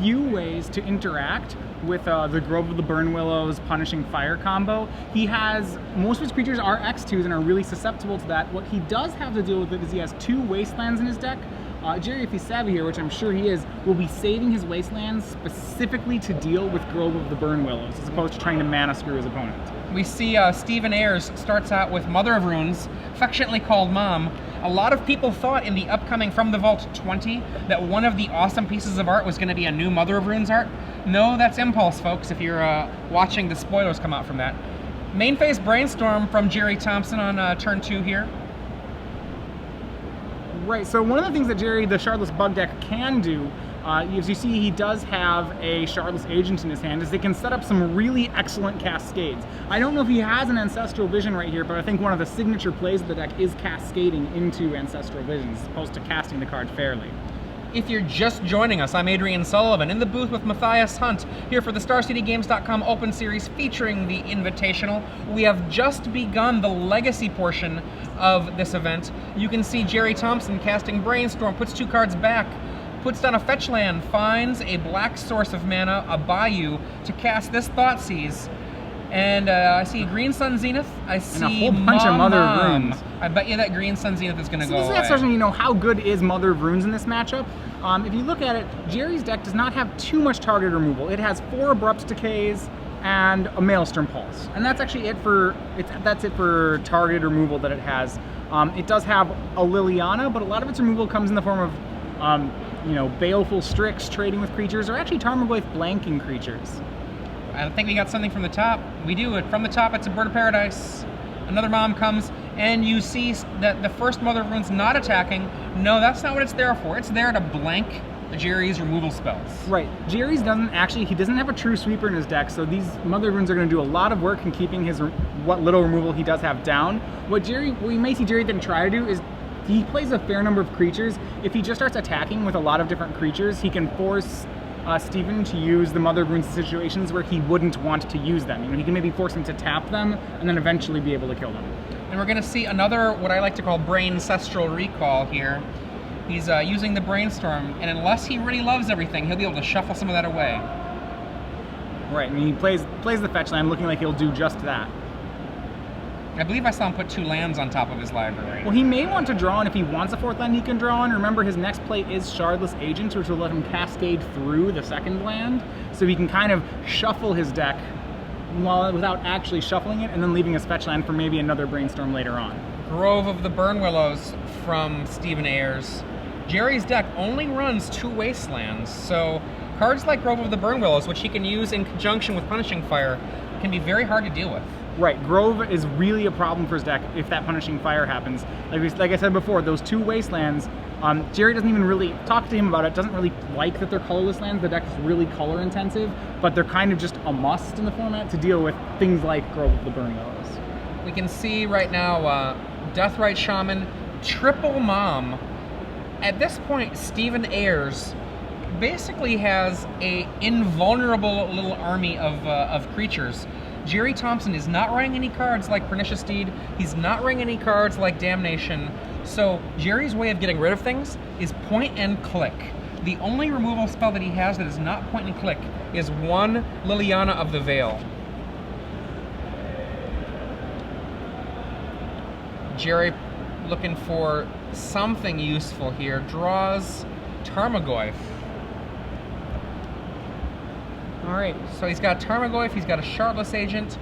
few ways to interact with the Grove of the Burn Willows Punishing Fire combo. He has, most of his creatures are X2s and are really susceptible to that. What he does have to deal with it is he has 2 Wastelands in his deck. Gerry, if he's savvy here, which I'm sure he is, will be saving his Wastelands specifically to deal with Grove of the Burn Willows, as opposed to trying to mana screw his opponent. We see Stephen Ayers starts out with Mother of Runes, affectionately called Mom. A lot of people thought in the upcoming From the Vault 20 that one of the awesome pieces of art was going to be a new Mother of Runes art. No, that's Impulse, folks, if you're watching the spoilers come out from that. Main phase Brainstorm from Gerry Thompson on turn 2 here. Right, so one of the things that Gerry, the Shardless Bug deck, can do, as you see he does have a Shardless Agent in his hand, is they can set up some really excellent cascades. I don't know if he has an Ancestral Vision right here, but I think one of the signature plays of the deck is cascading into Ancestral Visions, as opposed to casting the card fairly. If you're just joining us, I'm Adrian Sullivan in the booth with Matthias Hunt here for the StarCityGames.com Open Series featuring the Invitational. We have just begun the Legacy portion of this event. You can see Gerry Thompson casting Brainstorm, puts 2 cards back, puts down a fetch land, finds a black source of mana, a Bayou, to cast this Thoughtseize. And I see Green Sun Zenith. I see and a whole bunch of Mother of Runes. I bet you that Green Sun Zenith is going to go away. This is actually, you know, how good is Mother of Runes in this matchup? If you look at it, Gerry's deck does not have too much target removal. It has 4 Abrupt Decays and a Maelstrom Pulse, and that's actually it for target removal that it has. It does have a Liliana, but a lot of its removal comes in the form of, you know, Baleful Strix trading with creatures, or actually Tarmogoyf blanking creatures. I think we got something from the top. We do it from the top. It's a Bird of Paradise. Another Mom comes, and you see that the first Mother of Rune's not attacking. No, that's not what it's there for. It's there to blank Gerry's removal spells. Right. Gerry's doesn't have a true sweeper in his deck, so these Mother of Runes are going to do a lot of work in keeping his what little removal he does have down. What we may see Gerry then try to do is he plays a fair number of creatures. If he just starts attacking with a lot of different creatures, he can force Stephen to use the Mother of Runes in situations where he wouldn't want to use them. You know, he can maybe force him to tap them and then eventually be able to kill them. And we're going to see another, what I like to call Braincestral Recall here. He's using the Brainstorm, and unless he really loves everything, he'll be able to shuffle some of that away. Right, and he plays the fetch land, looking like he'll do just that. I believe I saw him put 2 lands on top of his library. Well, he may want to draw, and if he wants a 4th land, he can draw on. Remember, his next play is Shardless Agents, which will let him cascade through the 2nd land, so he can kind of shuffle his deck without actually shuffling it, and then leaving his fetch land for maybe another Brainstorm later on. Grove of the Burn Willows from Stephen Ayers. Gerry's deck only runs 2 Wastelands, so cards like Grove of the Burn Willows, which he can use in conjunction with Punishing Fire, can be very hard to deal with. Right, Grove is really a problem for his deck if that Punishing Fire happens. Like I said before, those 2 Wastelands, Gerry doesn't even really talk to him about it, doesn't really like that they're colorless lands. The deck is really color intensive, but they're kind of just a must in the format to deal with things like Grove of the Burn Willows. We can see right now Deathrite Shaman, triple Mom. At this point, Stephen Ayers basically has a invulnerable little army of creatures. Gerry Thompson is not running any cards like Pernicious Deed. He's not running any cards like Damnation. So Gerry's way of getting rid of things is point and click. The only removal spell that he has that is not point and click is 1 Liliana of the Veil. Gerry looking for something useful here. Draws Tarmogoyf. All right. So he's got Tarmogoyf, he's got a Shardless Agent,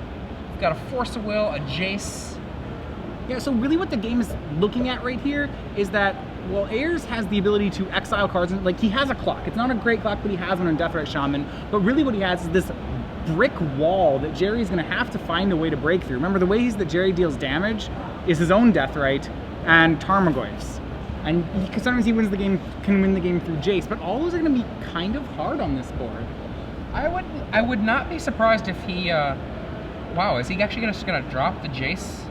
he's got a Force of Will, a Jace. Yeah, so really what the game is looking at right here is that, well, Ayers has the ability to exile cards, and like he has a clock. It's not a great clock, but he has one on Deathrite Shaman. But really what he has is this brick wall that Gerry's gonna have to find a way to break through. Remember, the ways that Gerry deals damage is his own Deathrite and Tarmogoyf's. And sometimes he can win the game through Jace, but all those are gonna be kind of hard on this board. I would not be surprised if he, wow, is he actually just gonna drop the Jace?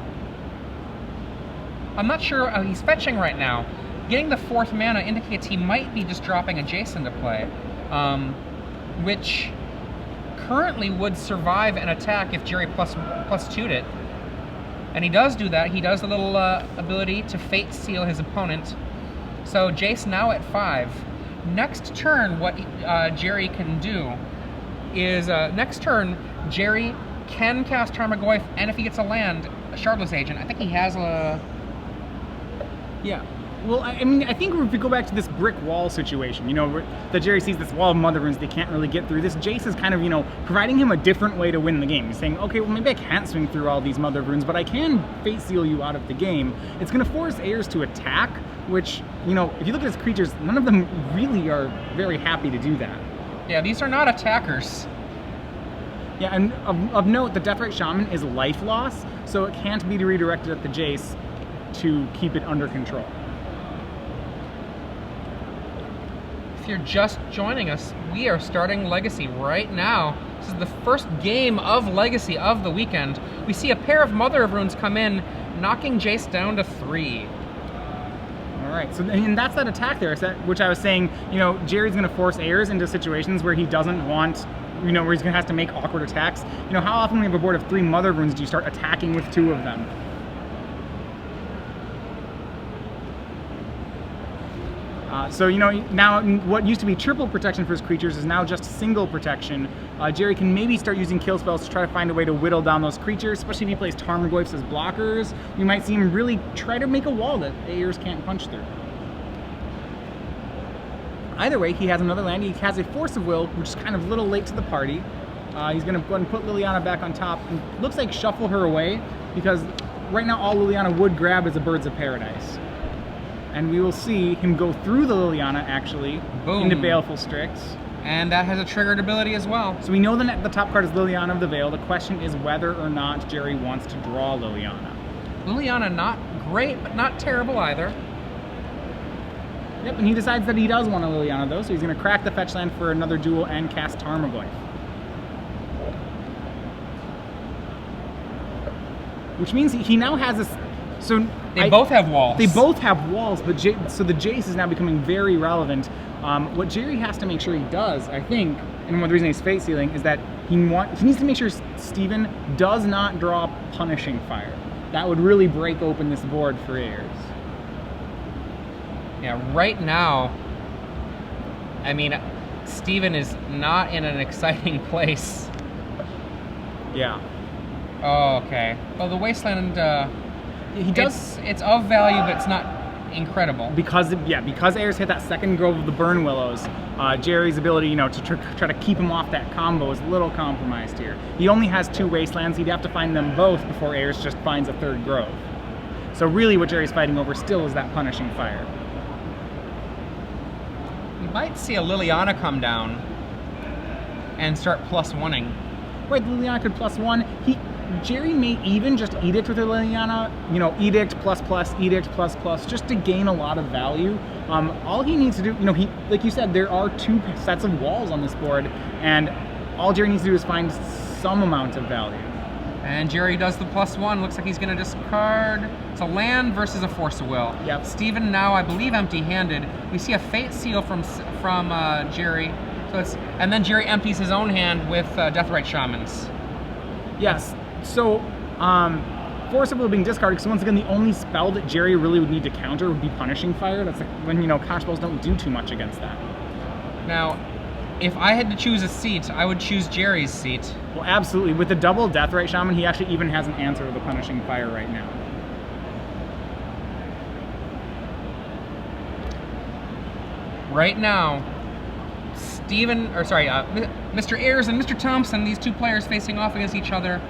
I'm not sure, he's fetching right now. Getting the 4th mana indicates he might be just dropping a Jace into play, which currently would survive an attack if Gerry plus 2'd it. And he does do that. He does the little ability to Fate Seal his opponent. So Jace now at 5. next turn, what Gerry can do is next turn, Gerry can cast Tarmogoyf, and if he gets a land, a Shardless Agent. I think he has a... Yeah. Well, I mean, I think if we go back to this brick wall situation, you know, that Gerry sees this wall of Mother Runes they can't really get through. This Jace is kind of, you know, providing him a different way to win the game. He's saying, okay, well, maybe I can't swing through all these Mother Runes, but I can Fate Seal you out of the game. It's going to force Ayers to attack, which, you know, if you look at his creatures, none of them really are very happy to do that. Yeah, these are not attackers. Yeah, and of note, the Deathrite Shaman is life loss, so it can't be redirected at the Jace to keep it under control. If you're just joining us, we are starting Legacy right now. This is the first game of Legacy of the weekend. We see a pair of Mother of Runes come in, knocking Jace down to 3. All right, so and that's that attack there, which I was saying, you know, Gerry's going to force Ayers into situations where he doesn't want, you know, where he's going to have to make awkward attacks. You know, how often when you have a board of 3 Mother Runes do you start attacking with 2 of them? So, you know, now what used to be triple protection for his creatures is now just single protection. Gerry can maybe start using kill spells to try to find a way to whittle down those creatures, especially if he plays Tarmogoyfs as blockers. You might see him really try to make a wall that Ayers can't punch through. Either way, he has another land. He has a Force of Will, which is kind of a little late to the party. He's going to go ahead and put Liliana back on top, and looks like shuffle her away, because right now all Liliana would grab is a Birds of Paradise. And we will see him go through the Liliana, actually, into Baleful Strix. And that has a triggered ability as well. So we know that the top card is Liliana of the Veil. The question is whether or not Gerry wants to draw Liliana. Liliana, not great, but not terrible either. Yep, and he decides that he does want a Liliana, though, so he's going to crack the fetch land for another duel and cast Tarmogoyf. Which means he now has this... So they both have walls. They both have walls, but so the Jace is now becoming very relevant. What Gerry has to make sure he does, I think, and one of the reasons he's Fate Sealing, is that he needs to make sure Steven does not draw Punishing Fire. That would really break open this board for Ayers. Yeah, right now, I mean, Steven is not in an exciting place. Yeah. Oh, okay. Well, the Wasteland... He does. It's of value, but it's not incredible. Because Ayers hit that second Grove of the Burn Willows, Gerry's ability, you know, to try to keep him off that combo is a little compromised here. He only has 2 Wastelands. He'd have to find them both before Ayers just finds a 3rd Grove. So really, what Gerry's fighting over still is that Punishing Fire. We might see a Liliana come down and start +1-ing. Right, Liliana could +1. Gerry may even just Edict with a Liliana, you know, Edict ++, Edict ++, just to gain a lot of value. All he needs to do, you know, like you said, there are 2 sets of walls on this board, and all Gerry needs to do is find some amount of value. And Gerry does the +1. Looks like he's going to discard. It's a land versus a Force of Will. Yep. Steven now, I believe, empty-handed. We see a Fate Seal from Gerry. And then Gerry empties his own hand with Deathrite Shamans. Yes. So, Force of Will being discarded, because once again, the only spell that Gerry really would need to counter would be Punishing Fire. That's like when, you know, counter spells don't do too much against that. Now, if I had to choose a seat, I would choose Gerry's seat. Well, absolutely. With the double Deathrite Shaman, he actually even has an answer to the Punishing Fire right now. Right now, Mr. Ayers and Mr. Thompson, these 2 players facing off against each other.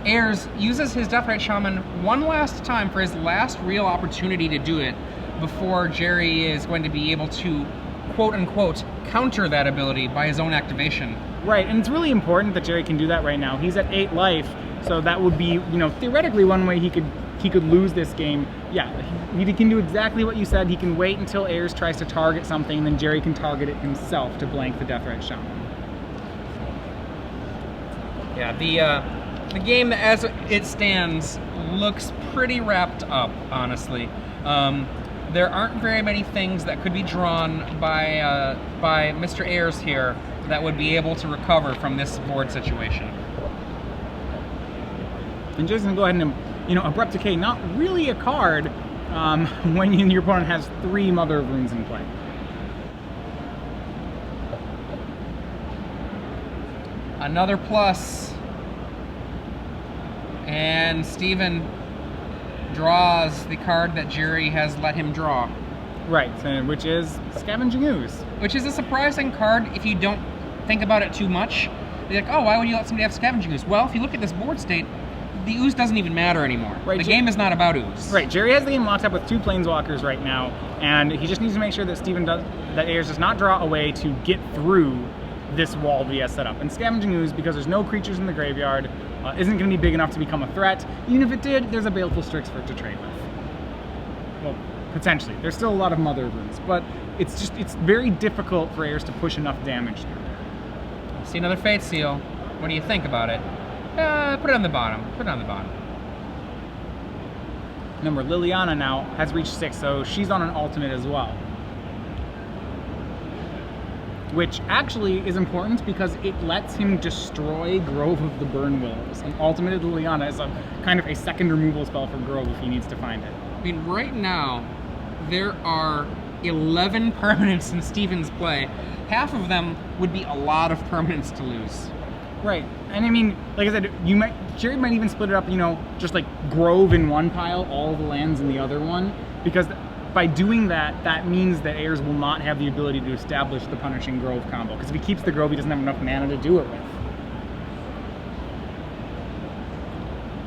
Ayers uses his Deathrite Shaman one last time for his last real opportunity to do it before Gerry is going to be able to, quote-unquote, counter that ability by his own activation. Right, and it's really important that Gerry can do that right now. He's at 8 life, so that would be, you know, theoretically one way he could lose this game. Yeah, he can do exactly what you said. He can wait until Ayers tries to target something, and then Gerry can target it himself to blank the Deathrite Shaman. Yeah, the game as it stands looks pretty wrapped up, honestly. There aren't very many things that could be drawn by Mr. Ayers here that would be able to recover from this board situation. And Gerry's going to go ahead and, you know, Abrupt Decay, not really a card when your opponent has 3 Mother of Runes in play. Another plus. And Steven draws the card that Gerry has let him draw. Right, which is Scavenging Ooze. Which is a surprising card if you don't think about it too much. You're like, oh, why would you let somebody have Scavenging Ooze? Well, if you look at this board state, the ooze doesn't even matter anymore. Right, the game is not about ooze. Right, Gerry has the game locked up with 2 planeswalkers right now, and he just needs to make sure that that Ayers does not draw a way to get through this wall that he has set up. And Scavenging Ooze, because there's no creatures in the graveyard, isn't going to be big enough to become a threat. Even if it did, there's a Baleful Strix for it to trade with. Well, potentially. There's still a lot of Mother Runes, but it's very difficult for Ayers to push enough damage through there. See another Fate Seal. What do you think about it? Put it on the bottom. Put it on the bottom. Remember, Liliana now has reached 6, so she's on an alternate as well. Which actually is important because it lets him destroy Grove of the Burn Willows. And ultimated Liliana is a kind of a second removal spell for Grove if he needs to find it. I mean, right now, there are 11 permanents in Steven's play. Half of them would be a lot of permanents to lose. Right, and I mean, like I said, Gerry might even split it up, just like Grove in one pile, all the lands in the other one, because by doing that, that means that Ayers will not have the ability to establish the Punishing Grove combo, because if he keeps the Grove, he doesn't have enough mana to do it with.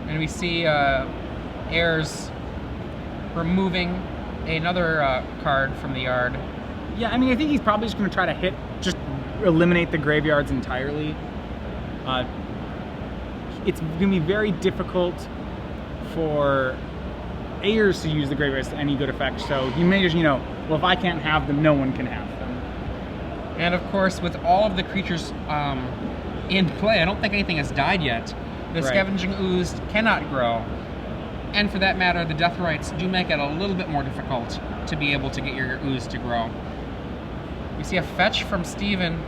And we see Ayers removing another card from the yard. Yeah, I mean, I think he's probably just going to try to just eliminate the graveyards entirely. It's going to be very difficult for Ayers to use the graveyards to any good effect, so you may just, well, if I can't have them, no one can have them. And of course, with all of the creatures in play, I don't think anything has died yet. The Scavenging Ooze cannot grow. And for that matter, the Death Rights do make it a little bit more difficult to be able to get your ooze to grow. We see a fetch from Steven.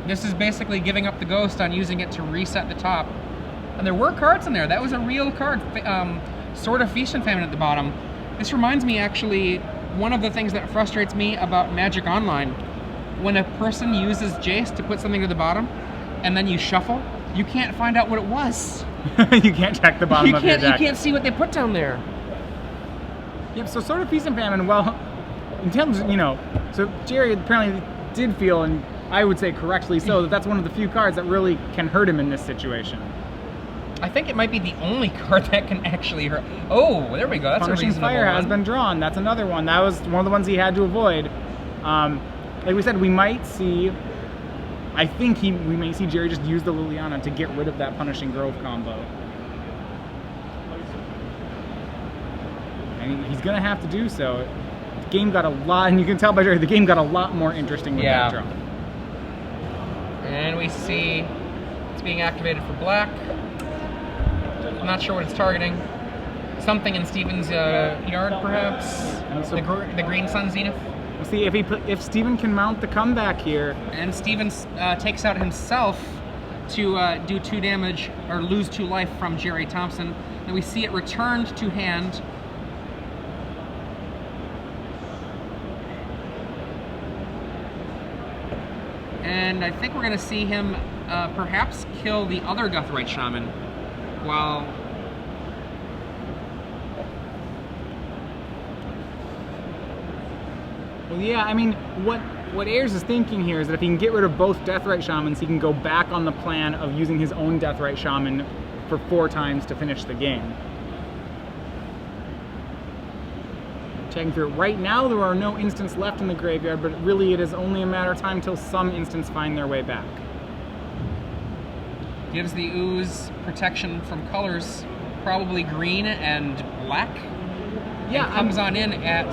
This is basically giving up the ghost on using it to reset the top. And there were cards in there. That was a real card. Sword of Feast and Famine at the bottom. This reminds me, actually, one of the things that frustrates me about Magic Online. When a person uses Jace to put something to the bottom, and then you shuffle, you can't find out what it was. You can't check the bottom of your deck. You can't see what they put down there. Yep, so Sword of Feast and Famine, well, in terms of, so Gerry apparently did feel, and I would say correctly so, that that's one of the few cards that really can hurt him in this situation. I think it might be the only card that can actually hurt. Oh, there we go. That's Punishing a reasonable Fire one. has been drawn. That's another one. That was one of the ones he had to avoid. Like we said, we might see, I think we may see Gerry just use the Liliana to get rid of that Punishing Grove combo. And he's going to have to do so. The game got a lot, and you can tell by Gerry, the game got a lot more interesting with that draw. And we see it's being activated for black. I'm not sure what it's targeting. Something in Steven's yard, perhaps. So the Green Sun Zenith. We'll see if Steven can mount the comeback here. And Steven takes out himself to do 2 damage, or lose 2 life from Gerry Thompson. And we see it returned to hand. And I think we're going to see him perhaps kill the other Deathrite Shaman while... Well, yeah, I mean, what Ayers is thinking here is that if he can get rid of both Deathrite Shamans, he can go back on the plan of using his own Deathrite Shaman for 4 times to finish the game. Checking through it. Right now, there are no instants left in the graveyard, but really it is only a matter of time until some instants find their way back. Gives the ooze protection from colors, probably green and black. Yeah, and comes on in at...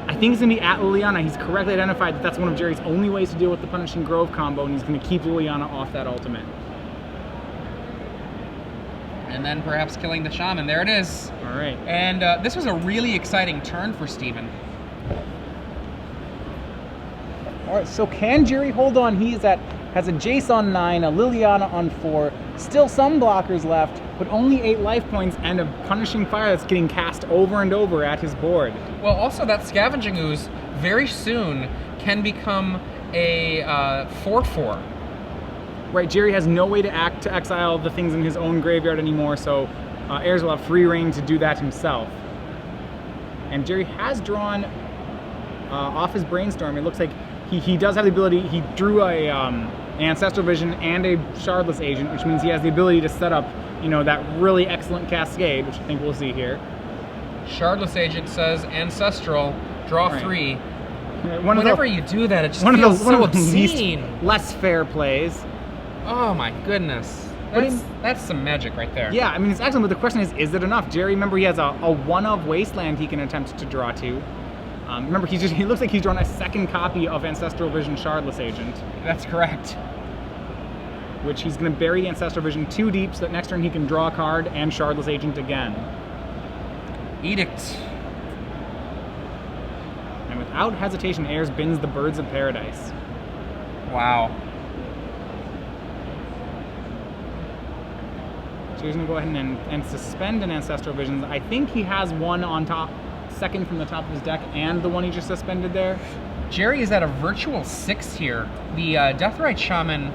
I think it's going to be at Liliana. He's correctly identified that that's one of Gerry's only ways to deal with the Punishing Grove combo, and he's going to keep Liliana off that ultimate. And then perhaps killing the Shaman. There it is. All right. And this was a really exciting turn for Steven. All right, so can Gerry hold on? Has a Jace on 9, a Liliana on 4, still some blockers left, but only 8 life points and a Punishing Fire that's getting cast over and over at his board. Well, also that Scavenging Ooze very soon can become a 4/4. Right, Gerry has no way to exile the things in his own graveyard anymore, so Ayers will have free reign to do that himself. And Gerry has drawn off his Brainstorm. It looks like he does have the ability. He drew a Ancestral Vision and a Shardless Agent, which means he has the ability to set up, that really excellent Cascade, which I think we'll see here. Shardless Agent says Ancestral, draw 3. Whenever you do that, it just feels so obscene. Less fair plays. Oh my goodness. That's some magic right there. Yeah, I mean, it's excellent, but the question is it enough? Gerry, remember, he has a one-of Wasteland he can attempt to draw to. Remember, he looks like he's drawn a second copy of Ancestral Vision Shardless Agent. That's correct. Which he's going to bury the Ancestral Vision 2 deep, so that next turn he can draw a card and Shardless Agent again. Edict. And without hesitation, Ayers bins the Birds of Paradise. Wow. So he's going to go ahead and suspend an Ancestral Visions. I think he has one on top, second from the top of his deck, and the one he just suspended there. Gerry is at a virtual 6 here. The Deathrite Shaman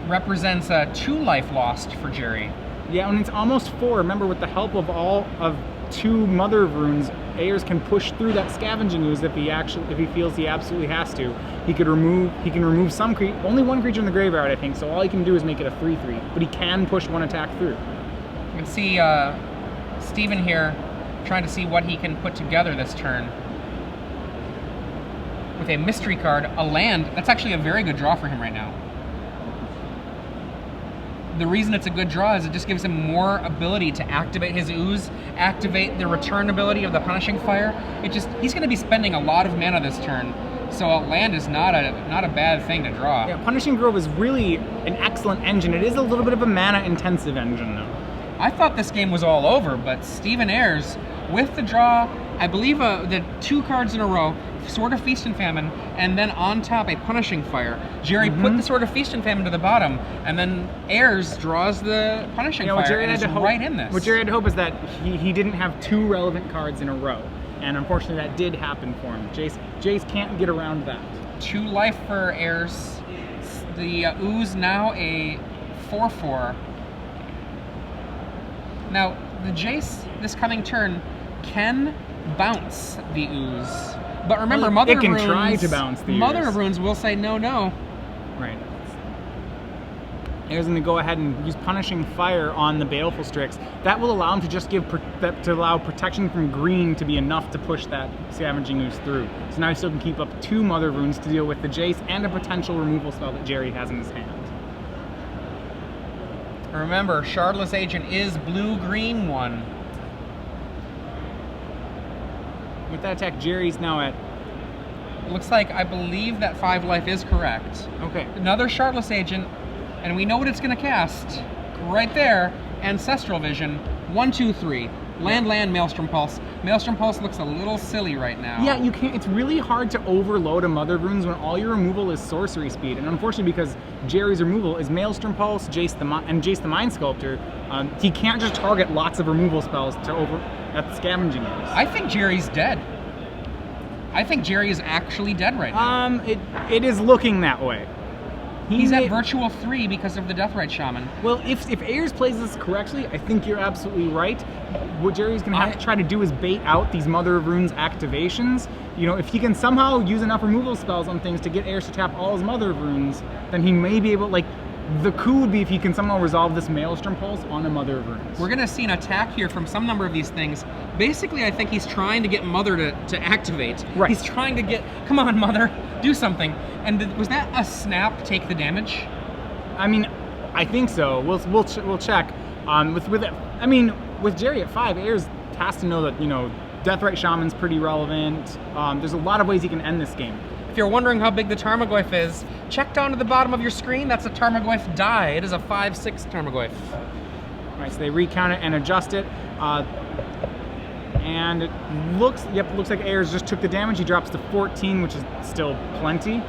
represents 2 life lost for Gerry. Yeah, and it's almost 4. Remember, with the help of 2 Mother of Runes, Ayers can push through that Scavenging Ooze if he feels he absolutely has to. He can remove some only 1 creature in the graveyard, I think. So all he can do is make it a 3/3, but he can push 1 attack through. You can see Steven here trying to see what he can put together this turn. With a mystery card, a land. That's actually a very good draw for him right now. The reason it's a good draw is it just gives him more ability to activate his Ooze, activate the return ability of the Punishing Fire. He's going to be spending a lot of mana this turn, so a land is not a bad thing to draw. Yeah, Punishing Grove is really an excellent engine. It is a little bit of a mana-intensive engine, though. I thought this game was all over, but Steven Ayers, with the draw, I believe the 2 cards in a row, Sword of Feast and Famine, and then on top a Punishing Fire. Gerry put the Sword of Feast and Famine to the bottom, and then Ayers draws the Punishing Fire, and it's right in this. What Gerry had to hope is that he didn't have 2 relevant cards in a row, and unfortunately that did happen for him. Jace can't get around that. 2 life for Ayers. The Ooze now a 4/4. Now, the Jace this coming turn can bounce the Ooze. But remember, Mother of Runes... It can try to bounce the Mother Ooze. of Runes will say no. Right. Ayers going to go ahead and use Punishing Fire on the Baleful Strix. That will allow him to just allow protection from green to be enough to push that Scavenging Ooze through. So now he still can keep up 2 Mother of Runes to deal with the Jace and a potential removal spell that Gerry has in his hand. Remember, Shardless Agent is blue-green 1. With that attack, Gerry's now at... Looks like, I believe that 5 life is correct. Okay. Another Shardless Agent, and we know what it's going to cast. Right there, Ancestral Vision, 1, 2, 3. Land, Maelstrom Pulse. Maelstrom Pulse looks a little silly right now. Yeah, you can't. It's really hard to overload a Mother of Runes when all your removal is sorcery speed. And unfortunately, because Gerry's removal is Maelstrom Pulse, Jace the Mind Sculptor, he can't just target lots of removal spells at Scavenging Ooze. I think Gerry's dead. I think Gerry is actually dead right now. It is looking that way. He's at virtual 3 because of the Deathrite Shaman. Well, if Ayers plays this correctly, I think you're absolutely right. What Gerry's going to have to try to do is bait out these Mother of Runes activations. If he can somehow use enough removal spells on things to get Ayers to tap all his Mother of Runes, then he may be able, the coup would be if he can somehow resolve this Maelstrom Pulse on a Mother of Runes. We're going to see an attack here from some number of these things. Basically, I think he's trying to get Mother to activate. Right. He's trying to get, come on, Mother, do something. And was that a snap, take the damage? I mean, I think so. We'll check. With Gerry at 5, Ayers has to know that, Deathrite Shaman's pretty relevant. There's a lot of ways he can end this game. If you're wondering how big the Tarmogoyf is, check down to the bottom of your screen. That's a Tarmogoyf die. It is a 5/6 Tarmogoyf. All right, so they recount it and adjust it. And it looks like Ayers just took the damage. He drops to 14, which is still plenty.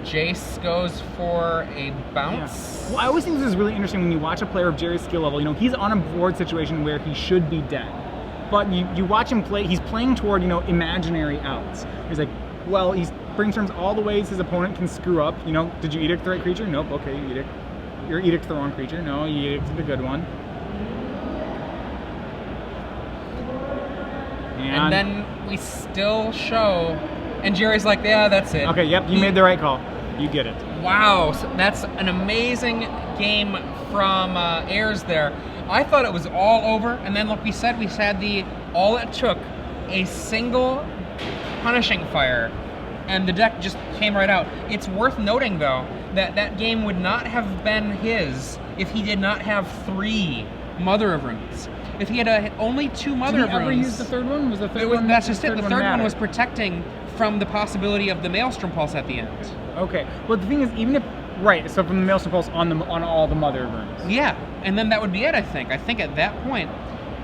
Jace goes for a bounce. Yeah. Well, I always think this is really interesting when you watch a player of Gerry's skill level. He's on a board situation where he should be dead. But you watch him play, he's playing toward, imaginary outs. He's like, well, he brainstorms all the ways his opponent can screw up. You know, did you edict the right creature? Nope. Okay, you're edict the wrong creature. No, you edicted the good one. And then we still show, and Gerry's like, yeah, that's it. Okay, yep, you made the right call. You get it. Wow, so that's an amazing game from Ayers there. I thought it was all over, and then like we said, we had all it took, a single punishing fire, and the deck just came right out. It's worth noting, though, that that game would not have been his if he did not have 3 Mother of Runes. If he had only 2 Mother of Runes... Did he ever use the third one? Was the third one? That's just it. The third one was protecting from the possibility of the Maelstrom Pulse at the end. Okay. Well, the thing is, even if... Right, so from the Maelstrom Pulse on all the Mother of Runes. Yeah, and then that would be it, I think. I think at that point,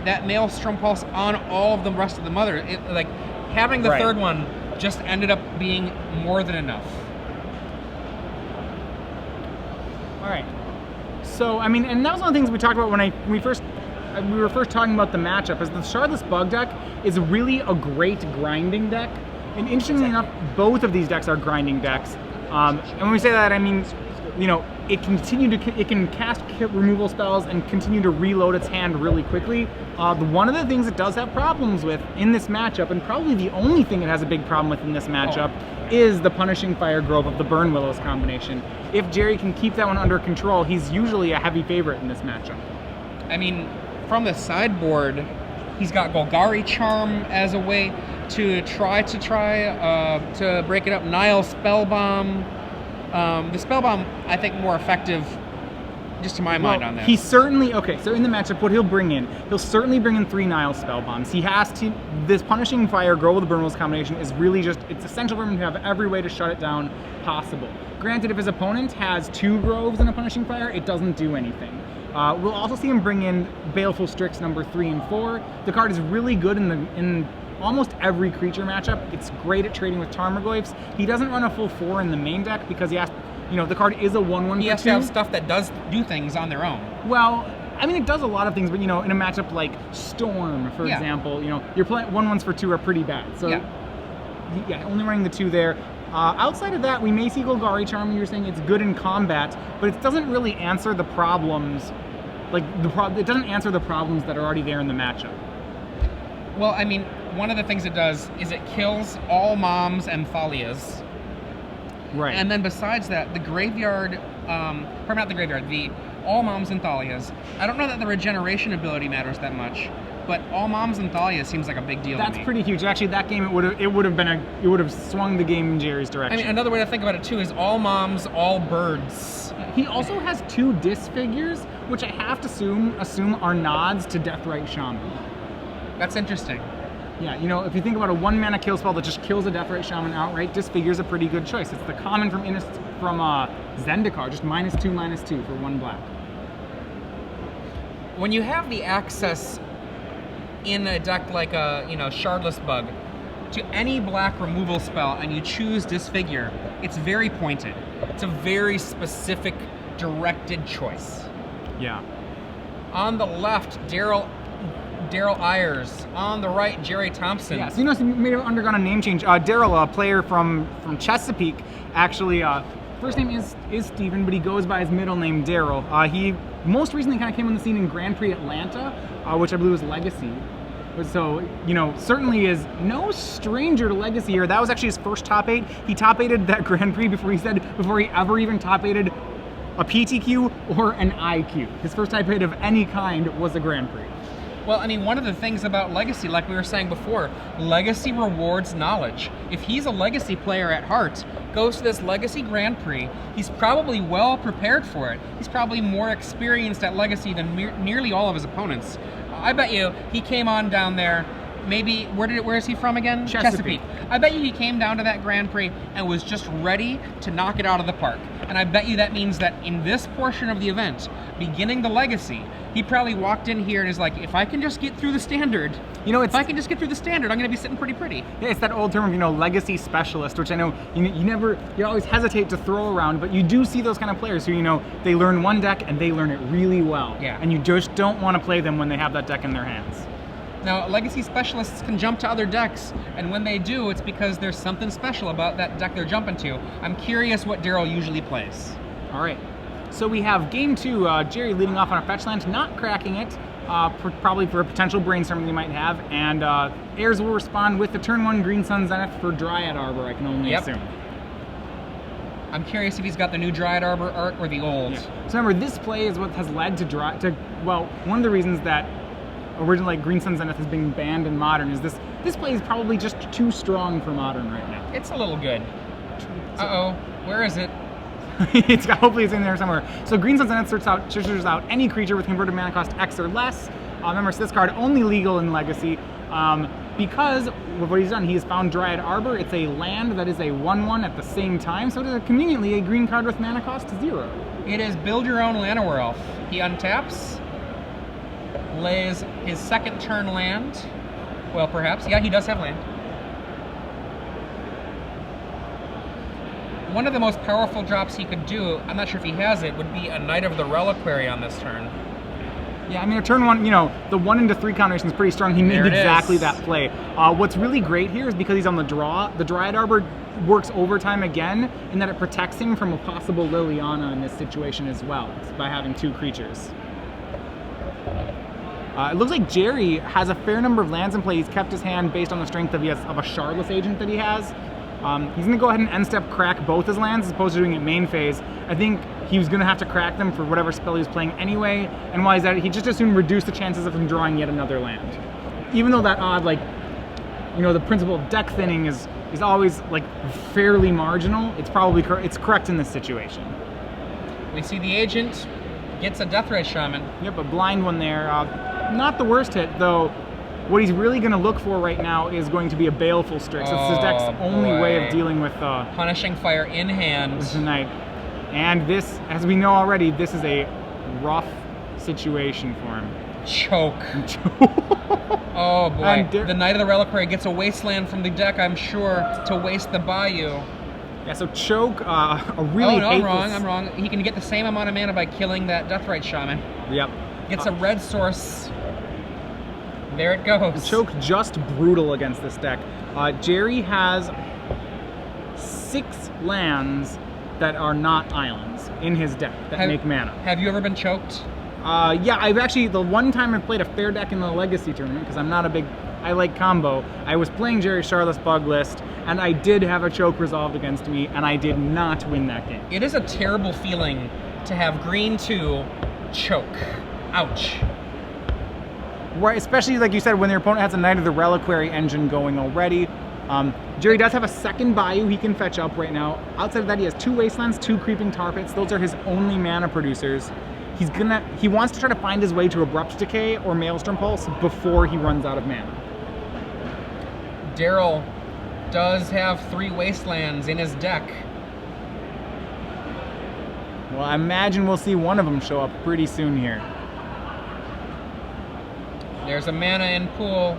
that Maelstrom Pulse on all of the rest of the Mother, like, having the third one just ended up being more than enough. All right. So, I mean, and that was one of the things we talked about when we were first talking about the matchup, is the Shardless Bug deck is really a great grinding deck. And interestingly enough, both of these decks are grinding decks. And when we say that, I mean, you know, it can cast removal spells and continue to reload its hand really quickly. One of the things it does have problems with in this matchup, and probably the only thing it has a big problem with in this matchup, is the Punishing Fire Grove of the Burn Willows combination. If Gerry can keep that one under control, he's usually a heavy favorite in this matchup. I mean, from the sideboard, he's got Golgari Charm as a way to try to break it up. Nile Spellbomb. The Spellbomb, I think, more effective, just to my mind on that. He certainly, okay, so in the matchup, what he'll certainly bring in 3 Nile Spellbombs. He has to, this Punishing Fire Grove with the Burn Willows combination is really just, it's essential for him to have every way to shut it down possible. Granted, if his opponent has 2 Groves and a Punishing Fire, it doesn't do anything. We'll also see him bring in Baleful Strix number 3 and 4. The card is really good in almost every creature matchup. It's great at trading with Tarmogoyfs. He doesn't run a full 4 in the main deck because he has, you know, the card is a 1/1. He has to have stuff that does do things on their own. Well, I mean, it does a lot of things, but, you know, in a matchup like Storm, for example, you know, your 1/1s for 2 are pretty bad. So, yeah, only running the 2 there. Outside of that, we may see Golgari Charm. You're saying it's good in combat, but it doesn't really answer the problems. It doesn't answer the problems that are already there in the matchup. Well, I mean, one of the things it does is it kills all Moms and Thalias. Right. And then besides that, the graveyard, or not the graveyard, the all Moms and Thalias. I don't know that the regeneration ability matters that much, but all Moms and Thalias seems like a big deal to me. That's pretty huge. Actually, that game it would have swung the game in Gerry's direction. I mean, another way to think about it too is all Moms, all birds. He also has 2 disfigures, which I have to assume are nods to Deathrite Shaman. That's interesting. Yeah, you know, if you think about a 1-mana kill spell that just kills a Deathrite Shaman outright, Disfigure's a pretty good choice. It's the common from Zendikar, just -2/-2 for 1 black. When you have the access in a deck like a, you know, Shardless Bug to any black removal spell and you choose Disfigure, it's very pointed. It's a very specific, directed choice. Yeah. On the left, Daryl Ayers. On the right, Gerry Thompson. Yeah, so you know, he may have undergone a name change. Daryl, a player from Chesapeake, actually, first name is Steven, but he goes by his middle name, Daryl. He most recently kind of came on the scene in Grand Prix Atlanta, which I believe was Legacy. So, you know, certainly is no stranger to Legacy here. That was actually his first top 8. He top 8'd that Grand Prix before he ever even top 8'd a PTQ or an IQ. His first top 8 of any kind was a Grand Prix. Well, I mean, one of the things about Legacy, like we were saying before, Legacy rewards knowledge. If he's a Legacy player at heart, goes to this Legacy Grand Prix, he's probably well prepared for it. He's probably more experienced at Legacy than nearly all of his opponents. I bet you he came on down there, maybe, where is he from again? Chesapeake. I bet you he came down to that Grand Prix and was just ready to knock it out of the park. And I bet you that means that in this portion of the event, beginning the Legacy, he probably walked in here and is like, if I can just get through the standard, I'm going to be sitting pretty. Yeah, it's that old term of, you know, Legacy Specialist, which I know you always hesitate to throw around, but you do see those kind of players who, you know, they learn one deck and they learn it really well. Yeah. And you just don't want to play them when they have that deck in their hands. Now, Legacy specialists can jump to other decks, and when they do, it's because there's something special about that deck they're jumping to. I'm curious what Daryl usually plays. All right. So we have game 2, Gerry leading off on a fetch land, not cracking it, probably for a potential brainstorm they might have, and Ayers will respond with the turn 1 Green Sun Zenith for Dryad Arbor, I can only assume. I'm curious if he's got the new Dryad Arbor art or the old. Yeah. So remember, this play is what has led to well, one of the reasons that originally Green Sun Zenith has been banned in Modern is this play is probably just too strong for Modern right now. It's a little good. Uh-oh, where is it? Hopefully it's in there somewhere. So Green Sun Zenith searches out any creature with converted mana cost X or less. Remember, so this card only legal in Legacy. Because with what he's done, he has found Dryad Arbor. It's a land that is a 1/1 at the same time, so it is conveniently a green card with mana cost 0. It is build your own Llanowar Elf. He untaps, lays his second turn land. Well, perhaps. Yeah, he does have land. One of the most powerful drops he could do, I'm not sure if he has it, would be a Knight of the Reliquary on this turn. Yeah, I mean, a turn 1, the 1 into 3 combination is pretty strong. He made exactly that play. What's really great here is because he's on the draw, the Dryad Arbor works overtime again, in that it protects him from a possible Liliana in this situation as well, by having 2 creatures. It looks like Gerry has a fair number of lands in play. He's kept his hand based on the strength of a Shardless Agent that he has. He's going to go ahead and end step crack both his lands as opposed to doing it main phase. I think he was going to have to crack them for whatever spell he was playing anyway, and why is that? He just assumed reduce the chances of him drawing yet another land. Even though that odd, the principle of deck thinning is always fairly marginal, it's probably it's correct in this situation. We see the agent gets a Deathrite Shaman. Yep, a blind one there. Not the worst hit, though. What he's really going to look for right now is going to be a Baleful Strix. It's his deck's only way of dealing with Punishing Fire in hand tonight. And this, as we know already, this is a rough situation for him. Choke. Oh boy. The Knight of the Reliquary gets a wasteland from the deck, I'm sure, to waste the Bayou. Yeah, so Choke, a really I'm wrong. He can get the same amount of mana by killing that Deathrite Shaman. Yep. Gets a red source. There it goes. Choke just brutal against this deck. Gerry has 6 lands that are not islands in his deck that make mana. Have you ever been choked? Yeah, I've actually, the one time I played a fair deck in the Legacy tournament, because I'm not a big, I like combo, I was playing Gerry's Shardless Bug list, and I did have a choke resolved against me, and I did not win that game. It is a terrible feeling to have green 2 choke. Ouch. Right, especially like you said, when their opponent has a Knight of the Reliquary engine going already. Gerry does have a second Bayou he can fetch up right now. Outside of that, he has 2 Wastelands, 2 Creeping Tar Pits. Those are his only mana producers. He wants to try to find his way to Abrupt Decay or Maelstrom Pulse before he runs out of mana. Daryl does have 3 Wastelands in his deck. Well, I imagine we'll see one of them show up pretty soon here. There's a mana in pool.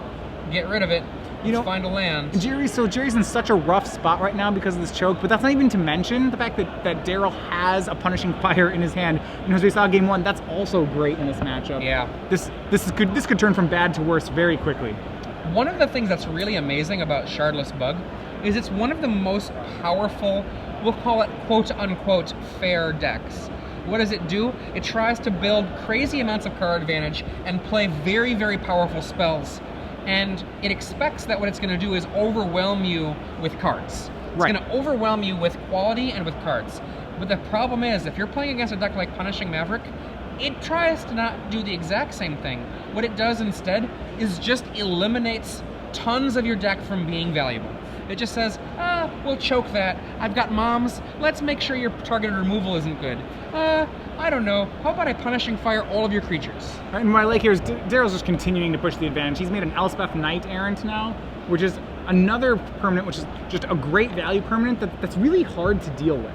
Get rid of it. Let's find a land. Gerry's in such a rough spot right now because of this choke, but that's not even to mention the fact that Daryl has a Punishing Fire in his hand. As we saw game 1, that's also great in this matchup. Yeah. This could turn from bad to worse very quickly. One of the things that's really amazing about Shardless Bug is it's one of the most powerful, we'll call it quote-unquote fair decks. What does it do? It tries to build crazy amounts of card advantage and play very, very powerful spells. And it expects that what it's going to do is overwhelm you with cards. It's going to overwhelm you with quality and with cards. But the problem is, if you're playing against a deck like Punishing Maverick, it tries to not do the exact same thing. What it does instead is just eliminates tons of your deck from being valuable. It just says, we'll choke that. I've got moms. Let's make sure your targeted removal isn't good. I don't know. How about I Punishing Fire all of your creatures? Right, and what I like here is Daryl's just continuing to push the advantage. He's made an Elspeth Knight Errant now, which is another permanent, which is just a great value permanent that's really hard to deal with.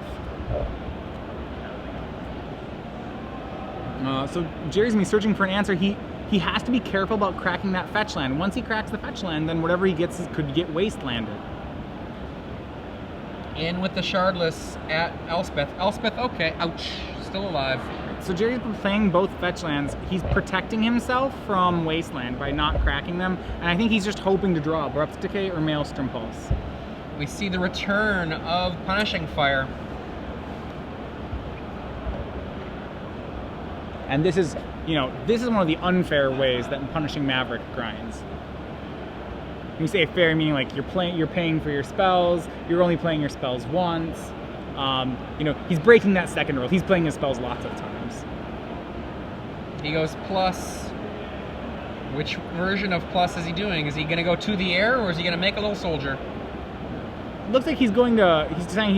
So Gerry's gonna be searching for an answer. He has to be careful about cracking that fetch land. Once he cracks the fetch land, then whatever he gets could get wastelanded. In with the Shardless at Elspeth. Elspeth, okay, ouch, still alive. So Gerry's playing both fetch lands. He's protecting himself from Wasteland by not cracking them, and I think he's just hoping to draw Abrupt Decay or Maelstrom Pulse. We see the return of Punishing Fire. And this is, this is one of the unfair ways that Punishing Maverick grinds. When you say fair, meaning like you're paying for your spells, you're only playing your spells once. He's breaking that second rule. He's playing his spells lots of times. He goes plus. Which version of plus is he doing? Is he going to go to the air, or is he going to make a little soldier? Looks like he's deciding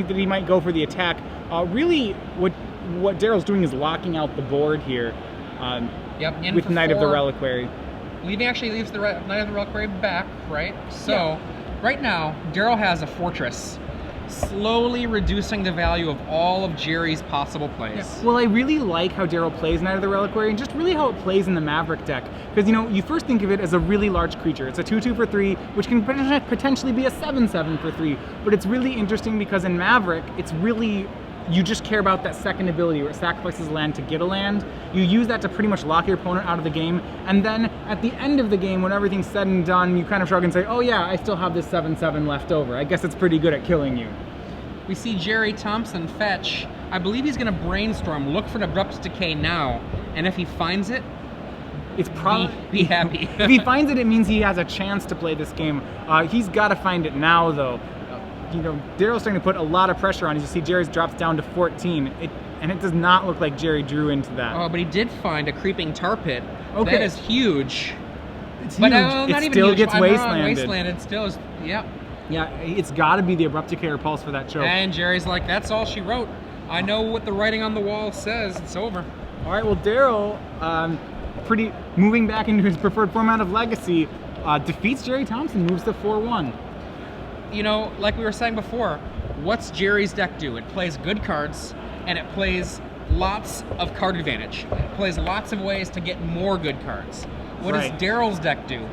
that he might go for the attack. Really, what Daryl's doing is locking out the board here. With Knight of the Reliquary. Actually leaves the Knight of the Reliquary back, right? So, right now, Daryl has a fortress, slowly reducing the value of all of Gerry's possible plays. Yeah. Well, I really like how Daryl plays Knight of the Reliquary, and just really how it plays in the Maverick deck. Because, you first think of it as a really large creature. It's a 2/2 for 3, which can potentially be a 7/7 for 3. But it's really interesting because in Maverick, it's really... You just care about that second ability where it sacrifices land to get a land. You use that to pretty much lock your opponent out of the game. And then at the end of the game, when everything's said and done, you kind of shrug and say, oh yeah, I still have this 7/7 left over. I guess it's pretty good at killing you. We see Gerry Thompson fetch. I believe he's going to brainstorm, look for an Abrupt Decay now. And if he finds it, it's probably be happy. If he finds it, it means he has a chance to play this game. He's got to find it now, though. Daryl's starting to put a lot of pressure on. As you see, Gerry's drops down to 14, and it does not look like Gerry drew into that. Oh, but he did find a Creeping Tar Pit. Okay. That is huge. It's huge. Not even still huge. Gets wastelanded. Wastelanded still is, yeah. Yeah, it's got to be the Abrupt Decay or Pulse for that choke. And Gerry's like, that's all she wrote. I know what the writing on the wall says. It's over. All right, well, Daryl, moving back into his preferred format of Legacy, defeats Gerry Thompson, moves to 4-1. Like we were saying before, what's Gerry's deck do? It plays good cards, and it plays lots of card advantage. It plays lots of ways to get more good cards. What does Daryl's deck do?